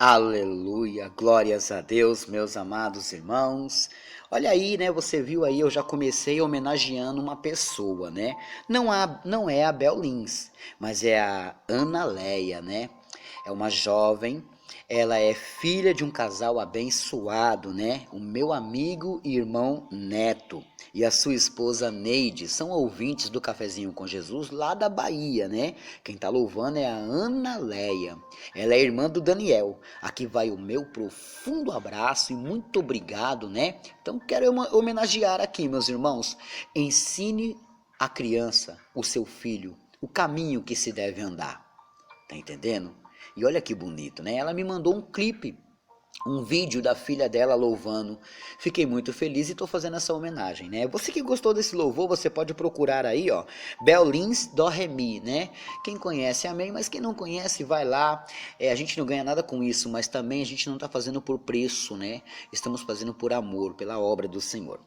Aleluia, glórias a Deus, meus amados irmãos. Olha aí, né? Você viu aí, eu já comecei homenageando uma pessoa, né? Não é a Bel Lins, mas é a Ana Leia, né? É uma jovem, ela é filha de um casal abençoado, né? O meu amigo e irmão Neto e a sua esposa Neide são ouvintes do Cafezinho com Jesus lá da Bahia, né? Quem tá louvando é a Ana Leia. Ela é irmã do Daniel. Aqui vai o meu profundo abraço e muito obrigado, né? Então quero homenagear aqui, meus irmãos. Ensine a criança, o seu filho, o caminho que se deve andar. Tá entendendo? E olha que bonito, né? Ela me mandou um clipe, um vídeo da filha dela louvando. Fiquei muito feliz e estou fazendo essa homenagem, né? Você que gostou desse louvor, você pode procurar aí, ó, Bel Lins do Remi, né? Quem conhece, amém, mas quem não conhece, vai lá. A gente não ganha nada com isso, mas também a gente não está fazendo por preço, né? Estamos fazendo por amor, pela obra do Senhor.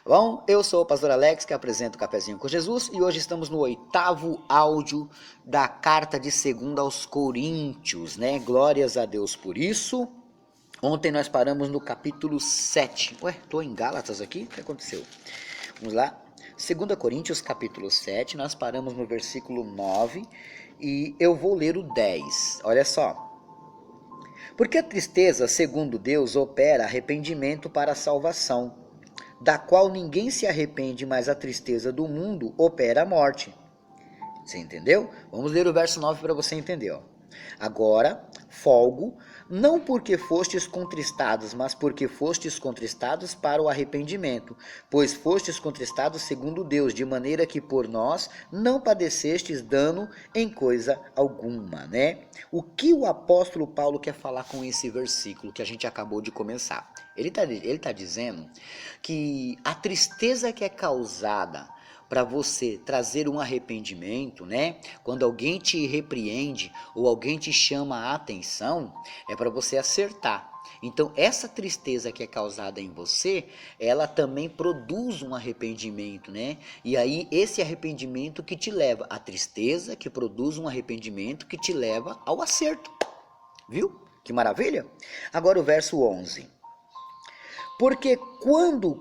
Bom, eu sou o pastor Alex, que apresento o Cafezinho com Jesus, e hoje estamos no 8º áudio da carta de 2 aos Coríntios, né? Glórias a Deus por isso. Ontem nós paramos no capítulo 7. Ué, estou em Gálatas aqui? O que aconteceu? Vamos lá. 2 Coríntios, capítulo 7, nós paramos no versículo 9 e eu vou ler o 10. Olha só. Porque a tristeza, segundo Deus, opera arrependimento para a salvação, da qual ninguém se arrepende, mas a tristeza do mundo opera a morte. Você entendeu? Vamos ler o verso 9 para você entender, ó. Agora, folgo, não porque fostes contristados, mas porque fostes contristados para o arrependimento, pois fostes contristados segundo Deus, de maneira que por nós não padecestes dano em coisa alguma, né? O que o apóstolo Paulo quer falar com esse versículo que a gente acabou de começar? Ele tá dizendo que a tristeza que é causada para você trazer um arrependimento, né? Quando alguém te repreende ou alguém te chama a atenção, é para você acertar. Então, essa tristeza que é causada em você, ela também produz um arrependimento, né? E aí, esse arrependimento que te leva à tristeza, que produz um arrependimento que te leva ao acerto. Viu? Que maravilha? Agora o verso 11. Porque quanto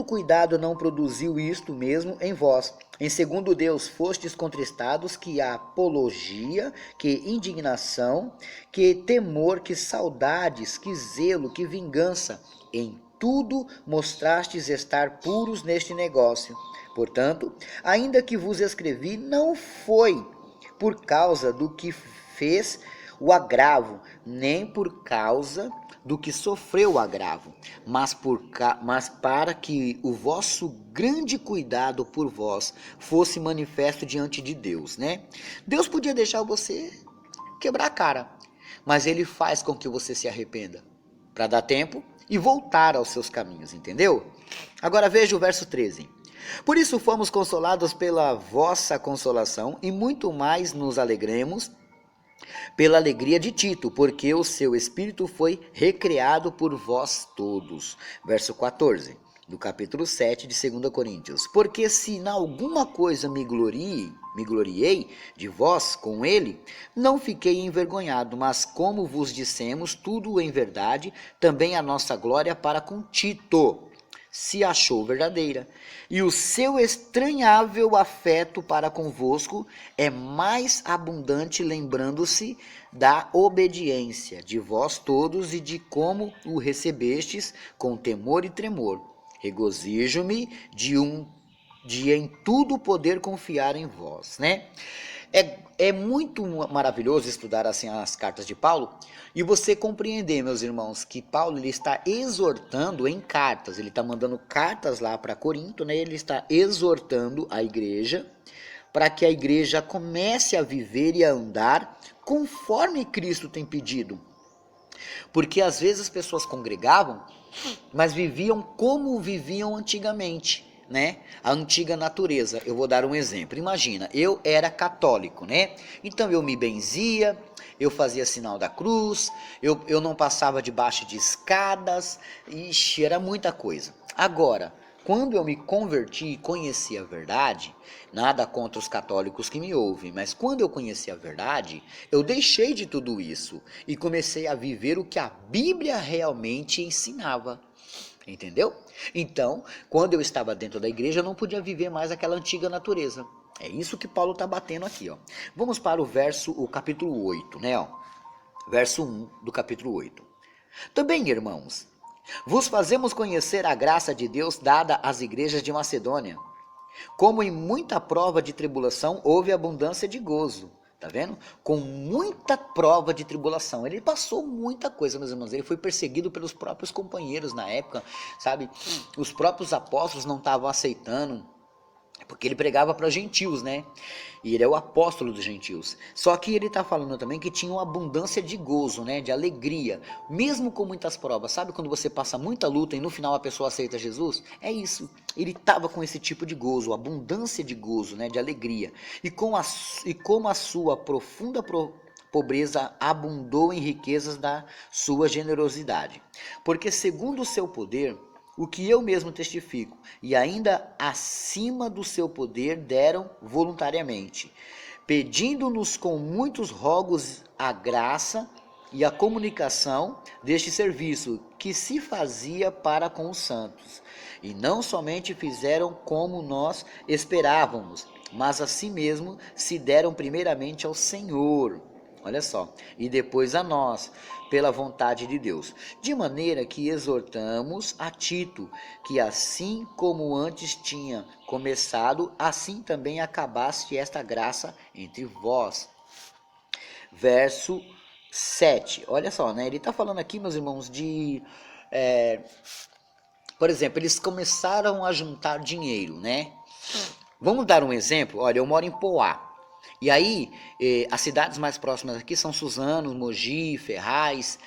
cuidado não produziu isto mesmo em vós? Em segundo Deus, fostes contristados, que apologia, que indignação, que temor, que saudades, que zelo, que vingança. Em tudo mostrastes estar puros neste negócio. Portanto, ainda que vos escrevi, não foi por causa do que fez o agravo, nem por causa do que sofreu o agravo, mas para que o vosso grande cuidado por vós fosse manifesto diante de Deus, né? Deus podia deixar você quebrar a cara, mas ele faz com que você se arrependa, para dar tempo e voltar aos seus caminhos, entendeu? Agora veja o verso 13. Por isso fomos consolados pela vossa consolação, e muito mais nos alegremos pela alegria de Tito, porque o seu espírito foi recriado por vós todos. Verso 14, do capítulo 7 de 2 Coríntios. Porque se na alguma coisa me gloriei de vós com ele, não fiquei envergonhado, mas como vos dissemos, tudo em verdade, também a nossa glória para com Tito se achou verdadeira, e o seu estranhável afeto para convosco é mais abundante, lembrando-se da obediência de vós todos e de como o recebestes com temor e tremor. Regozijo-me de em tudo poder confiar em vós, né? É muito maravilhoso estudar assim as cartas de Paulo e você compreender, meus irmãos, que Paulo ele está exortando em cartas, ele está mandando cartas lá para Corinto, né? Ele está exortando a igreja para que a igreja comece a viver e a andar conforme Cristo tem pedido. Porque às vezes as pessoas congregavam, mas viviam como viviam antigamente, né? A antiga natureza. Eu vou dar um exemplo. Imagina, eu era católico, né? Então eu me benzia, eu fazia sinal da cruz, eu não passava debaixo de escadas, ixi, era muita coisa. Agora, quando eu me converti e conheci a verdade, nada contra os católicos que me ouvem, mas quando eu conheci a verdade, eu deixei de tudo isso e comecei a viver o que a Bíblia realmente ensinava. Entendeu? Então, quando eu estava dentro da igreja, eu não podia viver mais aquela antiga natureza. É isso que Paulo está batendo aqui, ó. Vamos para o capítulo 8, né? Ó. Verso 1 do capítulo 8. Também, irmãos, vos fazemos conhecer a graça de Deus dada às igrejas de Macedônia. Como em muita prova de tribulação houve abundância de gozo. Tá vendo? Com muita prova de tribulação. Ele passou muita coisa, meus irmãos. Ele foi perseguido pelos próprios companheiros na época, sabe? Os próprios apóstolos não estavam aceitando, porque ele pregava para gentios, né? E ele é o apóstolo dos gentios. Só que ele está falando também que tinha uma abundância de gozo, né? De alegria, mesmo com muitas provas. Sabe quando você passa muita luta e no final a pessoa aceita Jesus? É isso. Ele estava com esse tipo de gozo, abundância de gozo, né? De alegria. E como a sua profunda pobreza abundou em riquezas da sua generosidade. Porque segundo o seu poder, o que eu mesmo testifico, e ainda acima do seu poder deram voluntariamente, pedindo-nos com muitos rogos a graça e a comunicação deste serviço que se fazia para com os santos. E não somente fizeram como nós esperávamos, mas a si mesmo se deram primeiramente ao Senhor. Olha só, e depois a nós, pela vontade de Deus. De maneira que exortamos a Tito, que assim como antes tinha começado, assim também acabaste esta graça entre vós. Verso 7, olha só, né? Ele está falando aqui, meus irmãos, por exemplo, eles começaram a juntar dinheiro, né? Vamos dar um exemplo? Olha, eu moro em Poá. E aí, as cidades mais próximas aqui são Suzano, Mogi, Ferraz,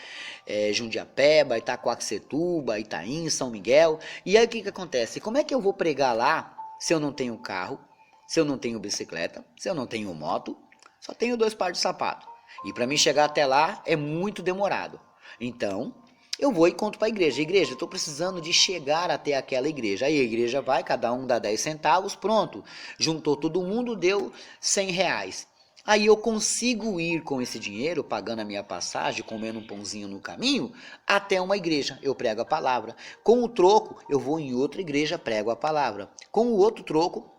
Jundiapeba, Itacoaxetuba, Itaim, São Miguel. E aí o que acontece? Como é que eu vou pregar lá se eu não tenho carro, se eu não tenho bicicleta, se eu não tenho moto, só tenho 2 pares de sapato. E para mim chegar até lá é muito demorado. Então, eu vou e conto para a igreja. Igreja, eu estou precisando de chegar até aquela igreja. Aí a igreja vai, cada um dá 10 centavos, pronto. Juntou todo mundo, deu 100 reais. Aí eu consigo ir com esse dinheiro, pagando a minha passagem, comendo um pãozinho no caminho, até uma igreja. Eu prego a palavra. Com o troco, eu vou em outra igreja, prego a palavra. Com o outro troco,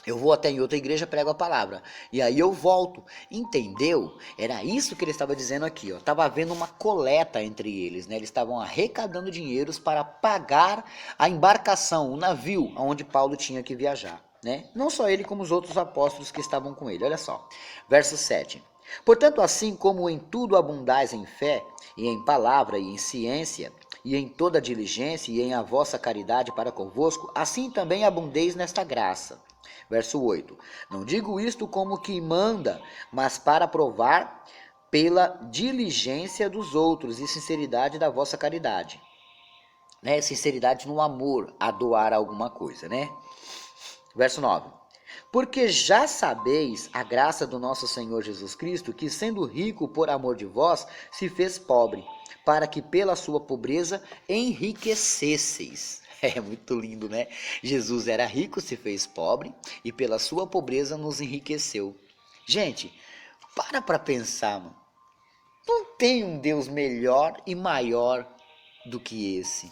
eu vou até em outra igreja, prego a palavra. E aí eu volto. Entendeu? Era isso que ele estava dizendo aqui. Estava havendo uma coleta entre eles, né? Eles estavam arrecadando dinheiros para pagar a embarcação, o navio onde Paulo tinha que viajar, né? Não só ele, como os outros apóstolos que estavam com ele. Olha só. Verso 7. Portanto, assim como em tudo abundais em fé, e em palavra, e em ciência, e em toda diligência, e em a vossa caridade para convosco, assim também abundeis nesta graça. Verso 8. Não digo isto como que manda, mas para provar pela diligência dos outros e sinceridade da vossa caridade. Né? Sinceridade no amor, a doar alguma coisa, né? Verso 9. Porque já sabeis a graça do nosso Senhor Jesus Cristo, que sendo rico por amor de vós, se fez pobre, para que pela sua pobreza enriquecesseis. É muito lindo, né? Jesus era rico, se fez pobre e pela sua pobreza nos enriqueceu. Gente, para pensar, mano. Não tem um Deus melhor e maior do que esse.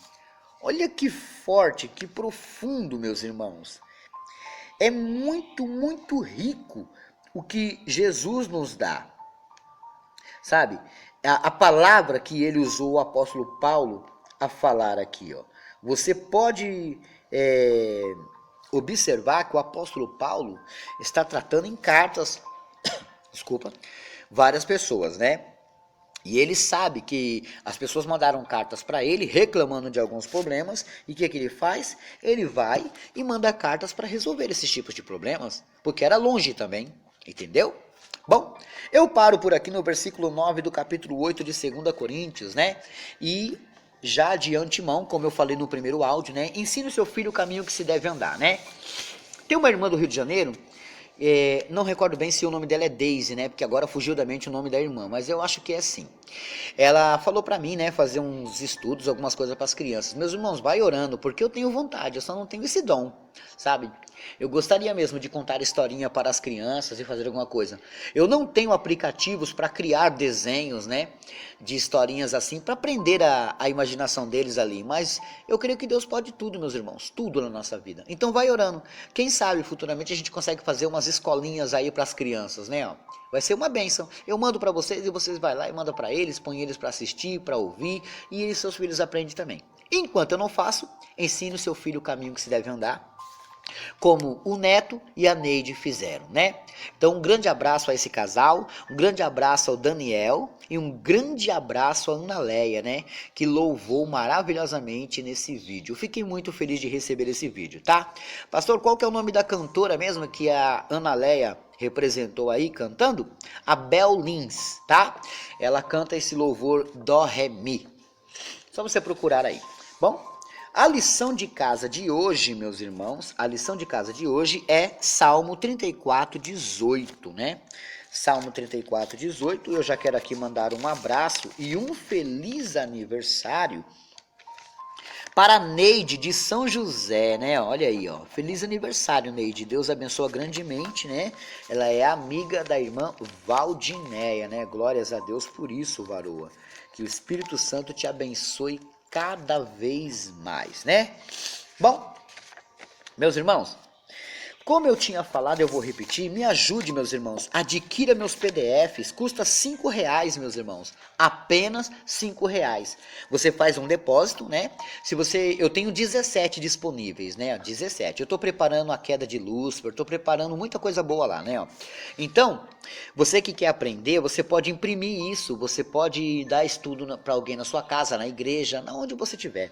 Olha que forte, que profundo, meus irmãos. É muito, muito rico o que Jesus nos dá. Sabe? A palavra que ele usou, o apóstolo Paulo, a falar aqui, ó. Você pode observar que o apóstolo Paulo está tratando em cartas, desculpa, várias pessoas, né? E ele sabe que as pessoas mandaram cartas para ele reclamando de alguns problemas. E o que ele faz? Ele vai e manda cartas para resolver esses tipos de problemas, porque era longe também, entendeu? Bom, eu paro por aqui no versículo 9 do capítulo 8 de 2 Coríntios, né? E já de antemão, como eu falei no primeiro áudio, né? Ensine o seu filho o caminho que se deve andar, né? Tem uma irmã do Rio de Janeiro Não recordo bem se o nome dela é Daisy, né? Porque agora fugiu da mente o nome da irmã, mas eu acho que é assim. Ela falou para mim, né, fazer uns estudos, algumas coisas para as crianças. Meus irmãos, vai orando, porque eu tenho vontade, eu só não tenho esse dom, sabe? Eu gostaria mesmo de contar historinha para as crianças e fazer alguma coisa. Eu não tenho aplicativos para criar desenhos, né, de historinhas assim, para prender a imaginação deles ali. Mas eu creio que Deus pode tudo, meus irmãos, tudo na nossa vida. Então vai orando. Quem sabe futuramente a gente consegue fazer umas escolinhas aí para as crianças, né? Ó. Vai ser uma bênção. Eu mando para vocês e vocês vai lá e manda para eles, põe eles para assistir, para ouvir e seus filhos aprendem também. Enquanto eu não faço, ensine o seu filho o caminho que se deve andar, como o Neto e a Neide fizeram, né? Então um grande abraço a esse casal, um grande abraço ao Daniel e um grande abraço à Ana Leia, né? Que louvou maravilhosamente nesse vídeo. Eu fiquei muito feliz de receber esse vídeo, tá? Pastor, qual que é o nome da cantora mesmo que a Ana Leia representou aí cantando? A Bel Lins, tá? Ela canta esse louvor Dó, Ré, Mi. Só você procurar aí. Bom, a lição de casa de hoje, meus irmãos, a lição de casa de hoje é Salmo 34:18, né? Salmo 34:18, eu já quero aqui mandar um abraço e um feliz aniversário para Neide de São José, né? Olha aí, ó. Feliz aniversário, Neide. Deus abençoa grandemente, né? Ela é amiga da irmã Valdinéia, né? Glórias a Deus por isso, varoa. Que o Espírito Santo te abençoe cada vez mais, né? Bom, meus irmãos, como eu tinha falado, eu vou repetir, me ajude, meus irmãos, adquira meus PDFs, custa R$5, meus irmãos, apenas R$5. Você faz um depósito, né? Eu tenho 17 disponíveis, né? 17. Eu estou preparando a queda de Lúcifer, estou preparando muita coisa boa lá, né? Então, você que quer aprender, você pode imprimir isso, você pode dar estudo para alguém na sua casa, na igreja, onde você estiver.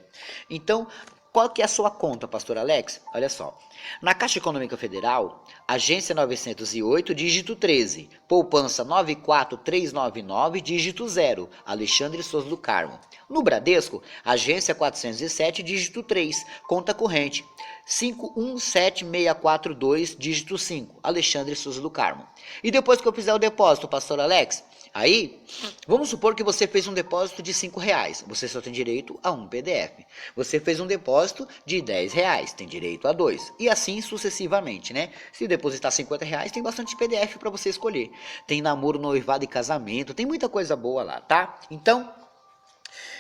Então, qual que é a sua conta, pastor Alex? Olha só. Na Caixa Econômica Federal, agência 908, dígito 13, poupança 94399, dígito 0, Alexandre Souza do Carmo. No Bradesco, agência 407, dígito 3, conta corrente 517642, dígito 5, Alexandre Souza do Carmo. E depois que eu fizer o depósito, pastor Alex, aí, vamos supor que você fez um depósito de R$5, você só tem direito a um PDF. Você fez um depósito de R$10, tem direito a 2. E assim sucessivamente, né? Se depositar R$50, tem bastante PDF para você escolher. Tem namoro, noivado e casamento, tem muita coisa boa lá, tá? Então,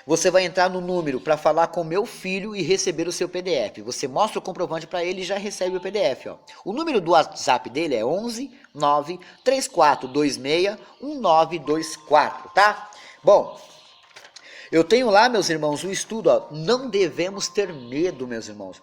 você vai entrar no número para falar com meu filho e receber o seu PDF. Você mostra o comprovante para ele e já recebe o PDF. Ó. O número do WhatsApp dele é 11 9 3426 1924, tá? Bom, eu tenho lá, meus irmãos, um estudo, ó. Não devemos ter medo, meus irmãos.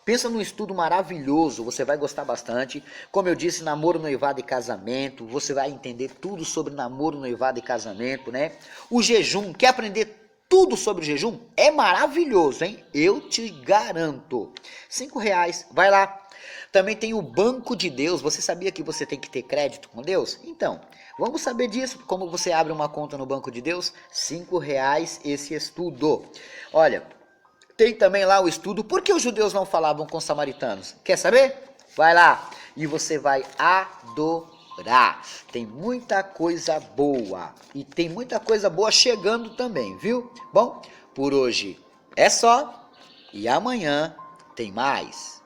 Pensa num estudo maravilhoso, você vai gostar bastante. Como eu disse, namoro, noivado e casamento. Você vai entender tudo sobre namoro, noivado e casamento, né? O jejum, quer aprender tudo sobre o jejum? É maravilhoso, hein? Eu te garanto. R$5, vai lá. Também tem o Banco de Deus. Você sabia que você tem que ter crédito com Deus? Então, vamos saber disso. Como você abre uma conta no Banco de Deus? R$5 esse estudo. Olha, tem também lá o estudo Por que os judeus não falavam com os samaritanos? Quer saber? Vai lá e você vai adorar. Tem muita coisa boa e tem muita coisa boa chegando também, viu? Bom, por hoje é só e amanhã tem mais.